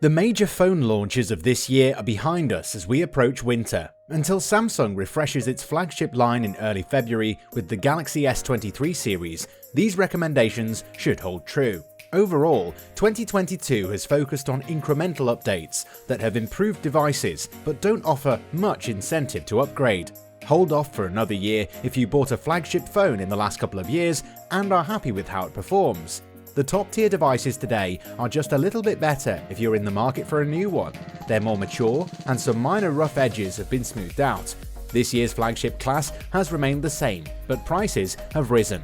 The major phone launches of this year are behind us as we approach winter, until Samsung refreshes its flagship line in early February with the Galaxy S23 series. These recommendations should hold true. Overall, 2022 has focused on incremental updates that have improved devices but don't offer much incentive to upgrade. Hold off for another year if you bought a flagship phone in the last couple of years and are happy with how it performs. The top-tier devices today are just a little bit better if you're in the market for a new one. They're more mature, and some minor rough edges have been smoothed out. This year's flagship class has remained the same, but prices have risen.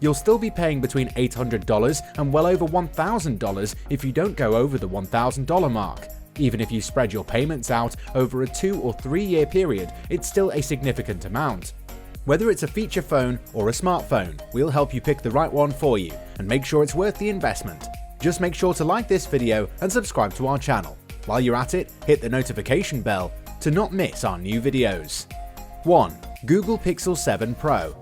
You'll still be paying between $800 and well over $1,000 if you don't go over the $1,000 mark. Even if you spread your payments out over a 2 or 3 year period, it's still a significant amount. Whether it's a feature phone or a smartphone, we'll help you pick the right one for you and make sure it's worth the investment. Just make sure to like this video and subscribe to our channel. While you're at it, hit the notification bell to not miss our new videos. 1. Google Pixel 7 Pro.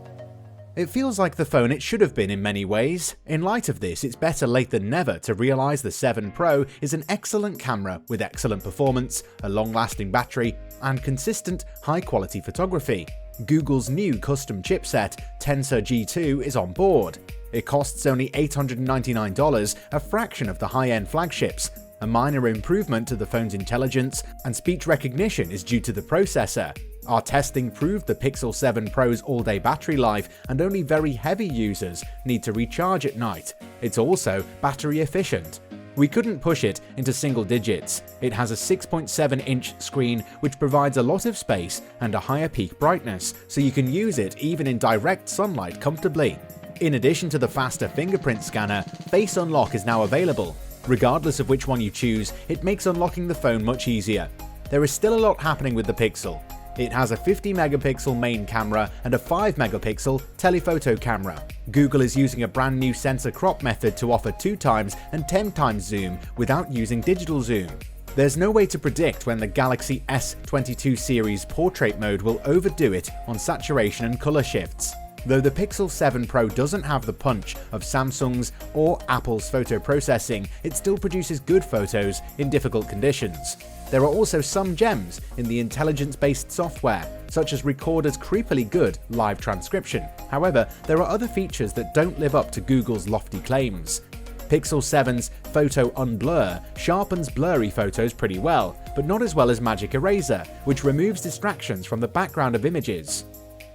It feels like the phone it should have been in many ways. In light of this, it's better late than never to realize the 7 Pro is an excellent camera with excellent performance, a long-lasting battery, and consistent, high-quality photography. Google's new custom chipset, Tensor G2, is on board. It costs only $899, a fraction of the high-end flagships. A minor improvement to the phone's intelligence and speech recognition is due to the processor. Our testing proved the Pixel 7 Pro's all-day battery life, and only very heavy users need to recharge at night. It's also battery efficient. We couldn't push it into single digits. It has a 6.7-inch screen which provides a lot of space and a higher peak brightness, so you can use it even in direct sunlight comfortably. In addition to the faster fingerprint scanner, Face Unlock is now available. Regardless of which one you choose, it makes unlocking the phone much easier. There is still a lot happening with the Pixel. It has a 50-megapixel main camera and a 5-megapixel telephoto camera. Google is using a brand new sensor crop method to offer 2x and 10x zoom without using digital zoom. There's no way to predict when the Galaxy S22 series portrait mode will overdo it on saturation and color shifts. Though the Pixel 7 Pro doesn't have the punch of Samsung's or Apple's photo processing, it still produces good photos in difficult conditions. There are also some gems in the intelligence-based software, such as Recorder's creepily good live transcription. However, there are other features that don't live up to Google's lofty claims. Pixel 7's Photo Unblur sharpens blurry photos pretty well, but not as well as Magic Eraser, which removes distractions from the background of images.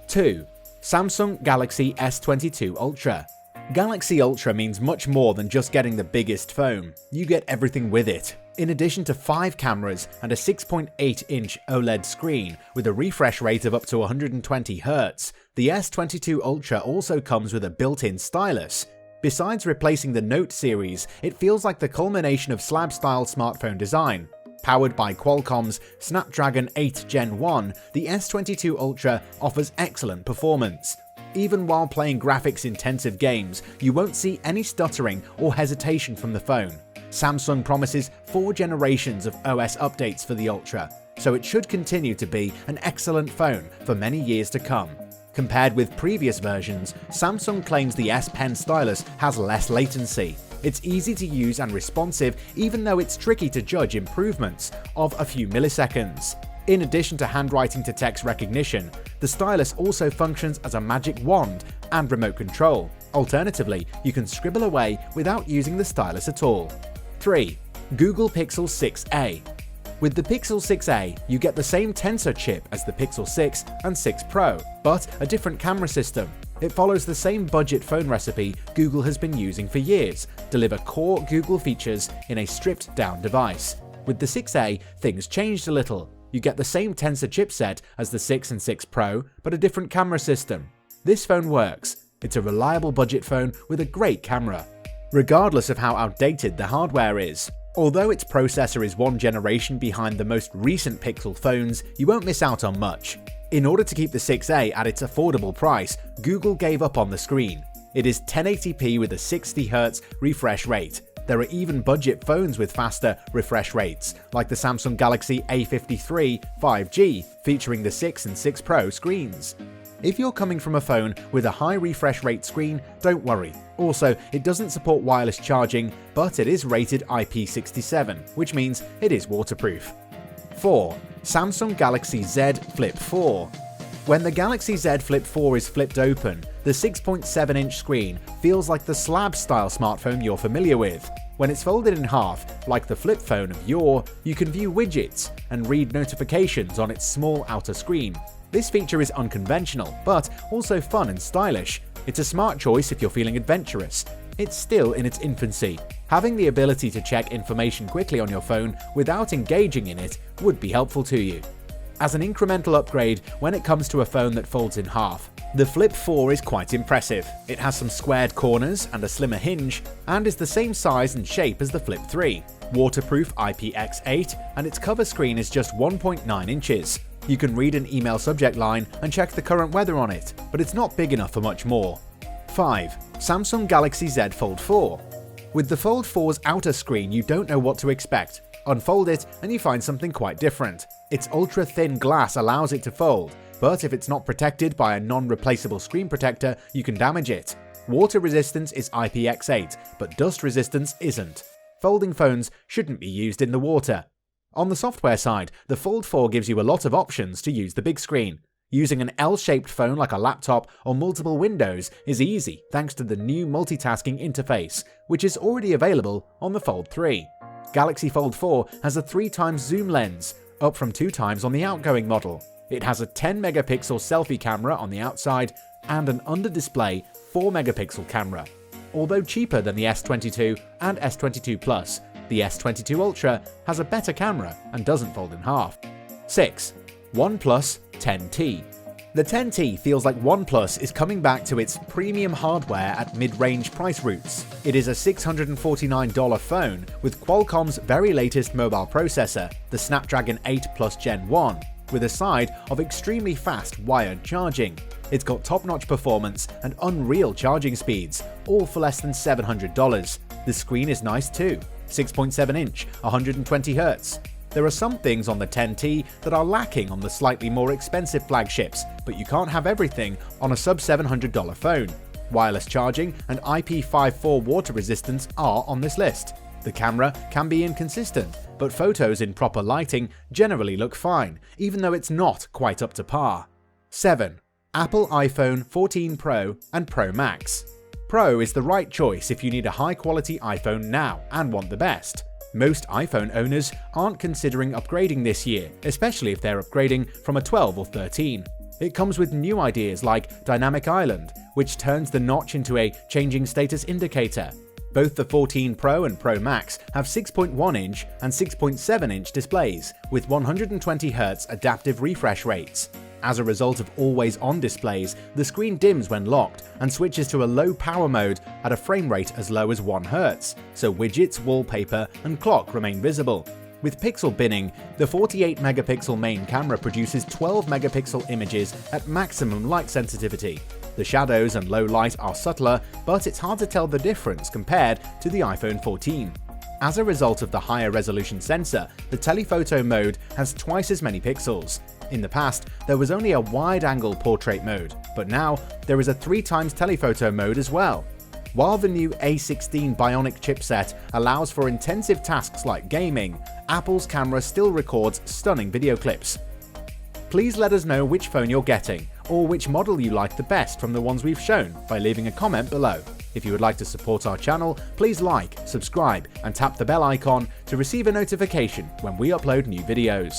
2. Samsung Galaxy S22 Ultra. Galaxy Ultra means much more than just getting the biggest phone. You get everything with it. In addition to 5 cameras and a 6.8-inch OLED screen with a refresh rate of up to 120Hz, the S22 Ultra also comes with a built-in stylus. Besides replacing the Note series, it feels like the culmination of slab-style smartphone design. Powered by Qualcomm's Snapdragon 8 Gen 1, the S22 Ultra offers excellent performance. Even while playing graphics-intensive games, you won't see any stuttering or hesitation from the phone. Samsung promises 4 generations of OS updates for the Ultra, so it should continue to be an excellent phone for many years to come. Compared with previous versions, Samsung claims the S Pen stylus has less latency. It's easy to use and responsive, even though it's tricky to judge improvements of a few milliseconds. In addition to handwriting to text recognition, the stylus also functions as a magic wand and remote control. Alternatively, you can scribble away without using the stylus at all. 3. Google Pixel 6a. With the Pixel 6a, you get the same Tensor chip as the Pixel 6 and 6 Pro, but a different camera system. It follows the same budget phone recipe Google has been using for years: deliver core Google features in a stripped-down device. With the 6a, things changed a little. You get the same Tensor chipset as the 6 and 6 Pro, but a different camera system. This phone works. It's a reliable budget phone with a great camera, regardless of how outdated the hardware is. Although its processor is 1 generation behind the most recent Pixel phones, you won't miss out on much. In order to keep the 6a at its affordable price, Google gave up on the screen. It is 1080p with a 60Hz refresh rate. There are even budget phones with faster refresh rates, like the Samsung Galaxy A53 5G, featuring the 6 and 6 Pro screens. If you're coming from a phone with a high refresh rate screen, don't worry. Also, it doesn't support wireless charging, but it is rated IP67, which means it is waterproof. 4. Samsung Galaxy Z Flip 4. When the Galaxy Z Flip 4 is flipped open, the 6.7-inch screen feels like the slab-style smartphone you're familiar with. When it's folded in half, like the flip phone of yore, you can view widgets and read notifications on its small outer screen. This feature is unconventional, but also fun and stylish. It's a smart choice if you're feeling adventurous. It's still in its infancy. Having the ability to check information quickly on your phone without engaging in it would be helpful to you. As an incremental upgrade when it comes to a phone that folds in half, the Flip 4 is quite impressive. It has some squared corners and a slimmer hinge, and is the same size and shape as the Flip 3. Waterproof IPX8, and its cover screen is just 1.9 inches. You can read an email subject line and check the current weather on it, but it's not big enough for much more. 5. Samsung Galaxy Z Fold 4. With the Fold 4's outer screen, you don't know what to expect. Unfold it and you find something quite different. Its ultra-thin glass allows it to fold, but if it's not protected by a non-replaceable screen protector, you can damage it. Water resistance is IPX8, but dust resistance isn't. Folding phones shouldn't be used in the water. On the software side, the Fold 4 gives you a lot of options to use the big screen. Using an L-shaped phone like a laptop or multiple windows is easy thanks to the new multitasking interface, which is already available on the Fold 3. Galaxy Fold 4 has a 3x zoom lens, up from 2x on the outgoing model. It has a 10-megapixel selfie camera on the outside and an under-display 4-megapixel camera. Although cheaper than the S22 and S22 Plus, the S22 Ultra has a better camera and doesn't fold in half. 6. OnePlus 10T. The 10T feels like OnePlus is coming back to its premium hardware at mid-range price routes. It is a $649 phone with Qualcomm's very latest mobile processor, the Snapdragon 8 Plus Gen 1, with a side of extremely fast wired charging. It's got top-notch performance and unreal charging speeds, all for less than $700. The screen is nice too, 6.7-inch, 120Hz. There are some things on the 10T that are lacking on the slightly more expensive flagships, but you can't have everything on a sub-$700 phone. Wireless charging and IP54 water resistance are on this list. The camera can be inconsistent, but photos in proper lighting generally look fine, even though it's not quite up to par. 7. Apple iPhone 14 Pro and Pro Max. Pro is the right choice if you need a high-quality iPhone now and want the best. Most iPhone owners aren't considering upgrading this year, especially if they're upgrading from a 12 or 13. It comes with new ideas like Dynamic Island, which turns the notch into a changing status indicator. Both the 14 Pro and Pro Max have 6.1-inch and 6.7-inch displays with 120Hz adaptive refresh rates. As a result of always-on displays, the screen dims when locked and switches to a low power mode at a frame rate as low as 1 Hz, so widgets, wallpaper, and clock remain visible. With pixel binning, the 48-megapixel main camera produces 12-megapixel images at maximum light sensitivity. The shadows and low light are subtler, but it's hard to tell the difference compared to the iPhone 14. As a result of the higher resolution sensor, the telephoto mode has twice as many pixels. In the past, there was only a wide-angle portrait mode, but now there is a 3x telephoto mode as well. While the new A16 Bionic chipset allows for intensive tasks like gaming, Apple's camera still records stunning video clips. Please let us know which phone you're getting, or which model you like the best from the ones we've shown by leaving a comment below. If you would like to support our channel, please like, subscribe, and tap the bell icon to receive a notification when we upload new videos.